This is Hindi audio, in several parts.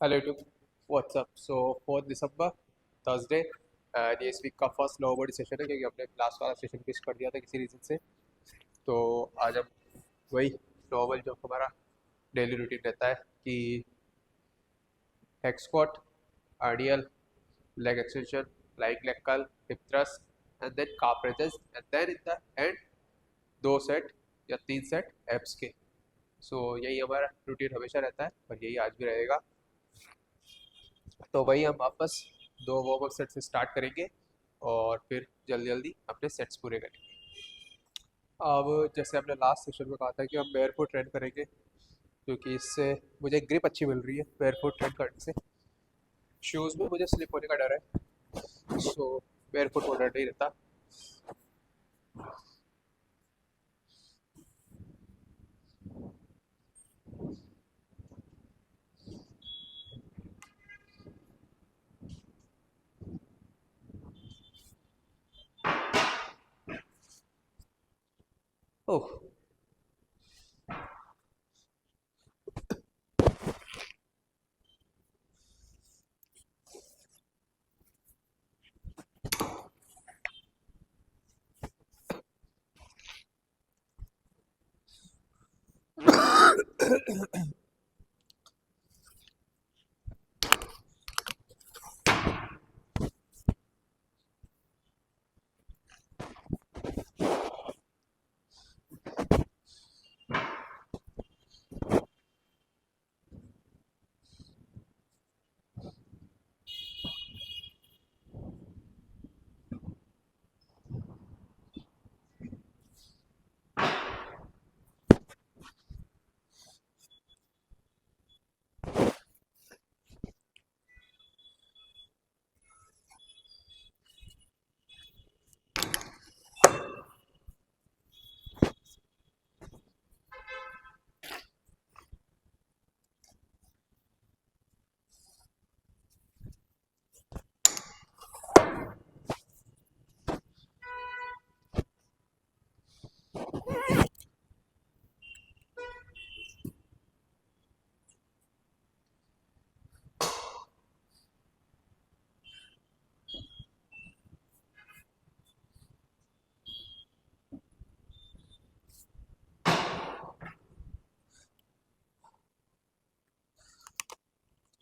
Hello YouTube, what's up? So 4th December, Thursday, and ये इस वीक का फर्स्ट स्नो बॉडी सेशन है क्योंकि हमने लास्ट वाला सेशन मिस कर दिया था किसी रीज़न से। तो आज हम वही नॉर्मल जो हमारा डेली रूटीन रहता है कि hack squat, RDL, leg extension, flying leg curl, hip thrust and then calf raises and then in the end 2 set या 3 सेट एब्स के। सो यही हमारा रूटीन हमेशा रहता है और यही आज भी रहेगा। तो वही हम वापस 2 वार्म अप सेट से स्टार्ट करेंगे और फिर जल्दी जल्दी अपने सेट्स पूरे करेंगे। अब जैसे हमने लास्ट सेशन में कहा था कि हम बेयरफुट ट्रेन करेंगे क्योंकि इससे मुझे ग्रिप अच्छी मिल रही है बेयरफुट ट्रेन करने से। शूज़ में मुझे स्लिप होने का डर है, सो बेयरफुट होना नहीं रहता। ओह,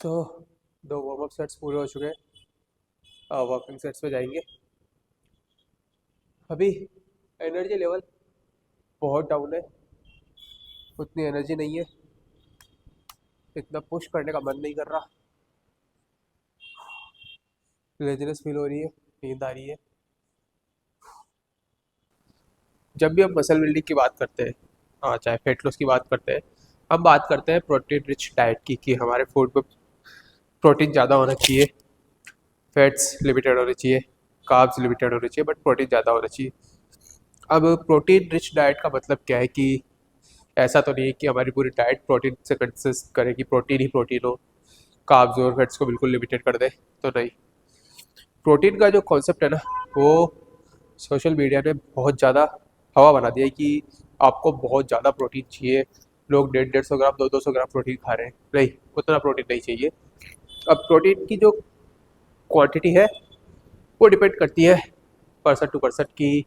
तो 2 वार्म अप सेट्स पूरे हो चुके हैं। वर्किंग सेट्स पे जाएंगे। अभी एनर्जी लेवल बहुत डाउन है, उतनी एनर्जी नहीं है, इतना पुश करने का मन नहीं कर रहा, लेजीनेस फील हो रही है, नींद आ रही है। जब भी हम मसल बिल्डिंग की बात करते हैं, हाँ, चाहे फेट लॉस की बात करते हैं, हम बात करते हैं प्रोटीन रिच डाइट की कि हमारे फूड में प्रोटीन ज़्यादा होना चाहिए, फैट्स लिमिटेड होने चाहिए, कार्ब्स लिमिटेड होने चाहिए, बट प्रोटीन ज़्यादा होना चाहिए। अब प्रोटीन रिच डाइट का मतलब क्या है कि ऐसा तो नहीं है कि हमारी पूरी डाइट प्रोटीन से कंसिस्ट करे कि प्रोटीन ही प्रोटीन हो, कार्ब्स और फैट्स को बिल्कुल लिमिटेड कर दे, तो नहीं। प्रोटीन का जो कॉन्सेप्ट है ना, वो सोशल मीडिया ने बहुत ज़्यादा हवा बना दिया है कि आपको बहुत ज़्यादा प्रोटीन चाहिए। लोग 150-150 ग्राम 200-200 ग्राम प्रोटीन खा रहे हैं। नहीं, उतना प्रोटीन नहीं चाहिए। अब प्रोटीन की जो क्वांटिटी है वो डिपेंड करती है पर्सन टू पर्सन कि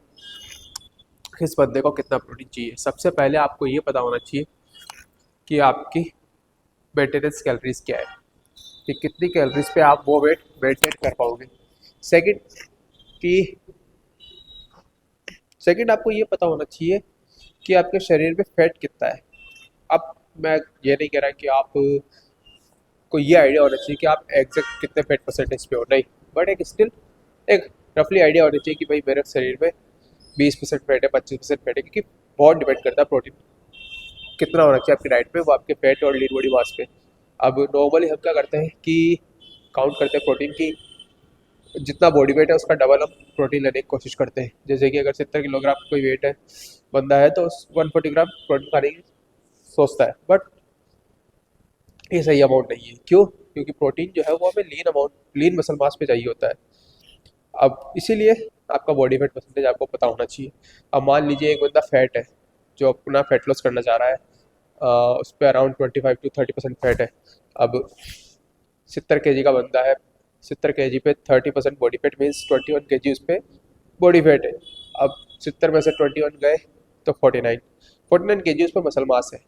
किस बंदे को कितना प्रोटीन चाहिए। सबसे पहले आपको ये पता होना चाहिए कि आपकी मेंटेनेंस कैलोरीज क्या है, कि कितनी कैलोरीज पे आप वो वेट मेंटेन कर पाओगे। सेकंड कि सेकंड आपको ये पता होना चाहिए कि आपके शरीर में फैट कितना है। अब मैं ये नहीं कह रहा कि आप को ये आइडिया होना चाहिए कि आप एग्जैक्ट कितने फैट परसेंटेज पे हो, नहीं, बट एक स्टिल एक रफली आइडिया होना चाहिए कि भाई मेरे शरीर में 20% फैट है, 25% फैट है, क्योंकि बहुत डिपेंड करता है प्रोटीन कितना होना चाहिए आपकी डाइट में, वो आपके फैट और लीन बॉडी मास पे। अब नॉर्मली हम क्या करते हैं कि काउंट करते हैं प्रोटीन की, जितना बॉडी वेट है उसका डबल हम प्रोटीन लेने की कोशिश करते हैं। जैसे कि अगर 70 किलोग्राम कोई वेट है बंदा है तो 140 ग्राम प्रोटीन खाने की सोचता है, बट ये सही अमाउंट नहीं है। क्यों? क्योंकि प्रोटीन जो है वो हमें लीन मसल मास पे चाहिए होता है। अब इसीलिए आपका बॉडी वेट परसेंटेज आपको पता होना चाहिए। अब मान लीजिए एक बंदा फैट है जो अपना फैट लॉस करना चाह रहा है, उस पर अराउंड 25 to 30% फैट है। अब 70 kg का बंदा है, 70 kg पे 30% बॉडी फैट मीन्स 21 kg उस पर बॉडी फैट है। अब 70 में से 21 गए तो 49 उस पर मसल मास है,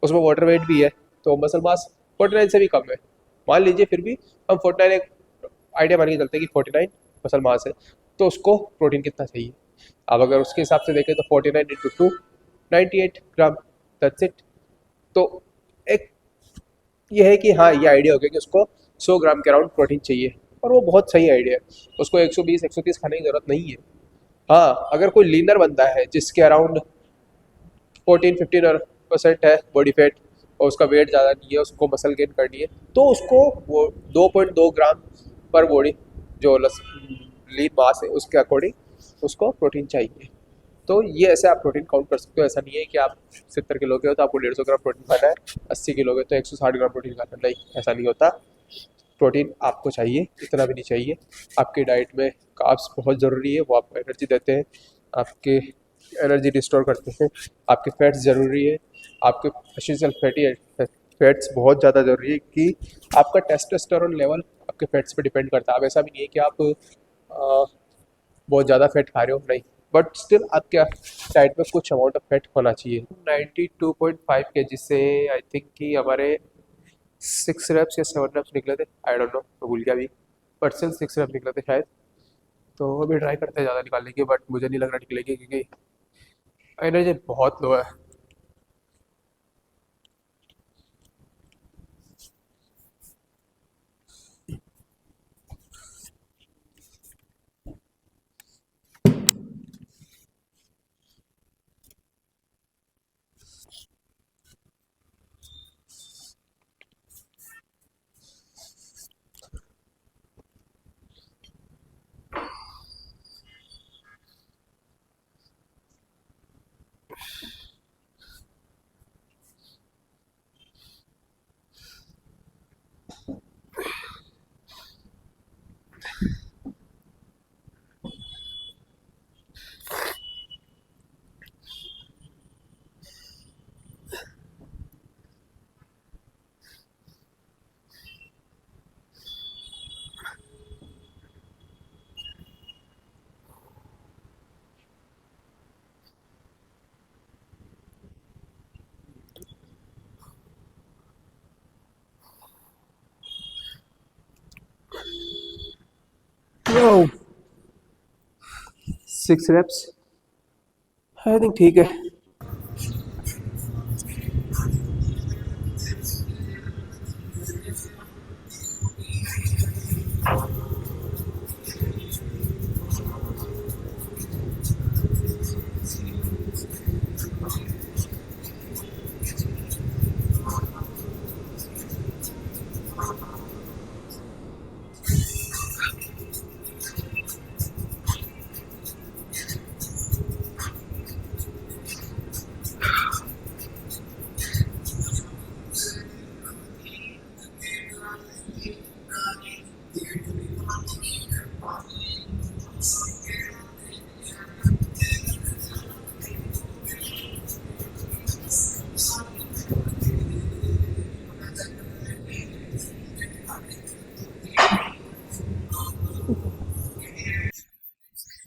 उसमें वाटर वेट भी है, तो मसल मास 49 से भी कम है। मान लीजिए फिर भी हम 49 एक आइडिया मान के चलते हैं कि 49 मसल मास है, तो उसको प्रोटीन कितना चाहिए। अब अगर उसके हिसाब से देखें तो 49 × 2 98 ग्राम, दैट्स इट। तो एक ये है कि हाँ, ये आइडिया हो गया कि उसको 100 ग्राम के अराउंड प्रोटीन चाहिए, और वो बहुत सही आइडिया है। उसको 120 130 खाने की ज़रूरत नहीं है। हाँ, अगर कोई लीनर बंदा है जिसके अराउंड 14-15% है बॉडी फैट और उसका वेट ज़्यादा नहीं है, उसको मसल गेन करनी है, तो उसको वो 2.2 ग्राम पर बॉडी जो लीन मास है उसके अकॉर्डिंग उसको प्रोटीन चाहिए। तो ये ऐसे आप प्रोटीन काउंट कर सकते हो। ऐसा नहीं है कि आप 70 किलो के हो तो आपको 150 ग्राम प्रोटीन खाना है, 80 किलो के तो 160 ग्राम प्रोटीन खाना है, नहीं, ऐसा नहीं होता। प्रोटीन आपको चाहिए, इतना भी नहीं चाहिए। आपकी डाइट में कार्ब्स बहुत ज़रूरी है, वो आपको एनर्जी देते हैं, आपके एनर्जी रिस्टोर करते हैं। आपके फैट्स ज़रूरी है, आपके एसेंशियल फैटी फैट्स बहुत ज़्यादा ज़रूरी है कि आपका टेस्टोस्टेरोन लेवल आपके फैट्स पे डिपेंड करता है। अब ऐसा भी नहीं है कि आप बहुत ज़्यादा फैट खा रहे हो, नहीं, बट स्टिल आपके डाइट में कुछ अमाउंट ऑफ फैट होना चाहिए। 92.5 kg से आई थिंक कि हमारे 6 रेप्स या 7 रेप्स निकले थे, आई डोंट नो, मैं भूल गया अभी, बट स्टिल 6 रेप निकले थे शायद। तो अभी ट्राई करते हैं ज़्यादा निकालने की, बट मुझे नहीं लग रहा निकलेगी क्योंकि एनर्जी बहुत लो है। Wow. 6 रेप्स आई थिंक ठीक है।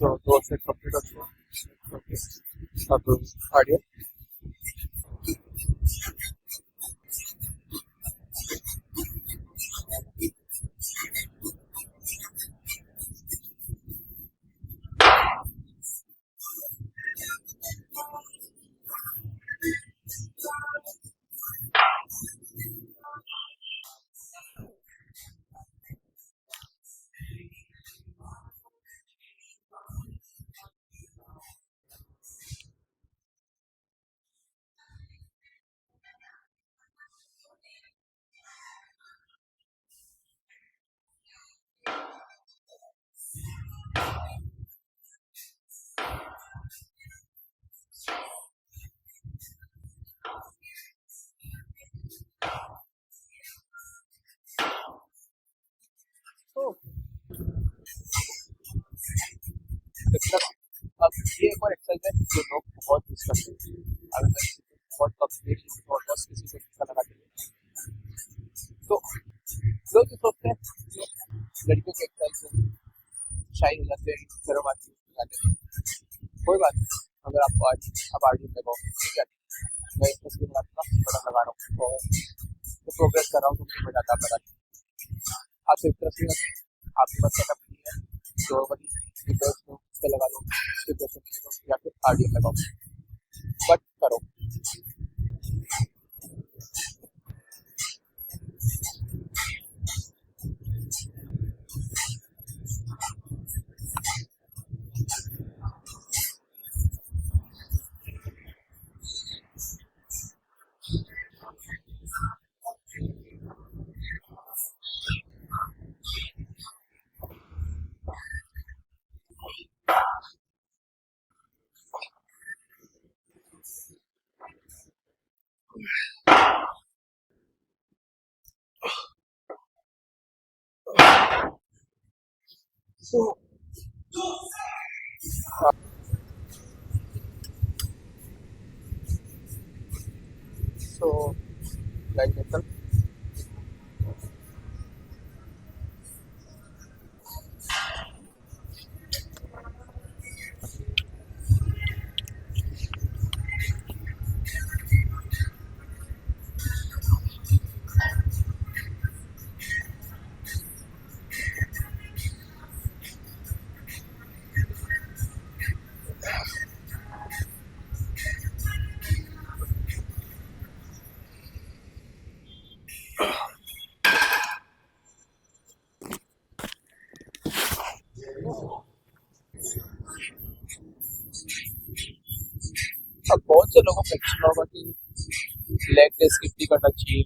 तो 2 सेट कंप्लीट हो चुका। अब आगे मतलब अब ये एक और एक्सरसाइज है जो लोग बहुत यूज करते हैं। अगर बहुत कम ऑलमोस्ट किसी को लगा, तो लोग जो सोचते हैं लड़कियों के एक्सरसाइज शाइन हो जाते हैं गर्म आती है, कोई बात नहीं। अगर आपको आज आप आर्टिस्ट लगाओ, ठीक है, मैं इस तस्वीर में अपना बड़ा लगा रहा हूँ तो प्रोग्रेस कर रहा हूँ, तो मुझे मजा आता है। आप सिर्फ तस्वीर आपके पास सेटअप नहीं है तो वही वीडियोस में उस पे लगा लो, या फिर आडियो लगाओ, बट करो। So, so like Nathan, अब बहुत से लोगों को एक्चुअल होगा कि लेग डे स्किप नहीं करना चाहिए,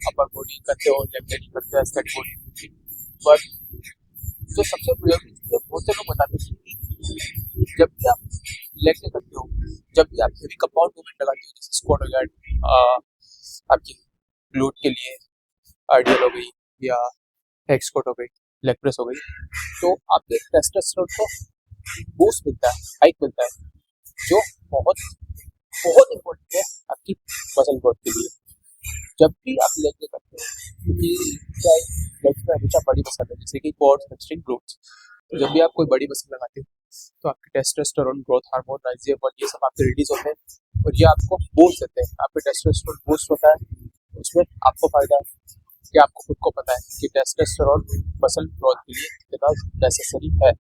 अपर बॉडी करते हो, लेग डे नहीं करते हो, सेट बॉडी। बट जो सबसे प्रयोग चीज़ है, बहुत से लोग बताते हैं कि जब भी आप लेग डे करते हो, जब भी आप हेवी कंपाउंड मूवमेंट लगाते हो, जैसे स्क्वाट हो गया, आपकी ग्लूट के लिए आइडियल हो गई, या हेड स्क्वाट हो गई, लेग प्रेस हो गई, तो आपके टेस्टोस्टेरोन को बूस्ट मिलता है, हाइक मिलता है, जो बहुत बहुत इम्पोर्टेंट है आपकी मसल ग्रोथ के लिए। जब भी आप लेग डे करते हो, क्योंकि चाहे लेग्स में हमेशा बड़ी मसल है, जैसे कि क्वाड्स, हैमस्ट्रिंग, ग्लूट्स, तो जब भी आप कोई बड़ी मसल लगाते हो तो आपके टेस्टोस्टेरोन ग्रोथ हार्मोन, राइजियम और ये सब आपके रिलीज होते हैं, और ये आपको बूस्ट देते हैं। आपके टेस्टोस्टेरोन बूस्ट होता है, उसमें आपको फायदा है कि आपको खुद को पता है कि टेस्टोस्टेरोन मसल ग्रोथ के लिए कितना नेसेसरी है।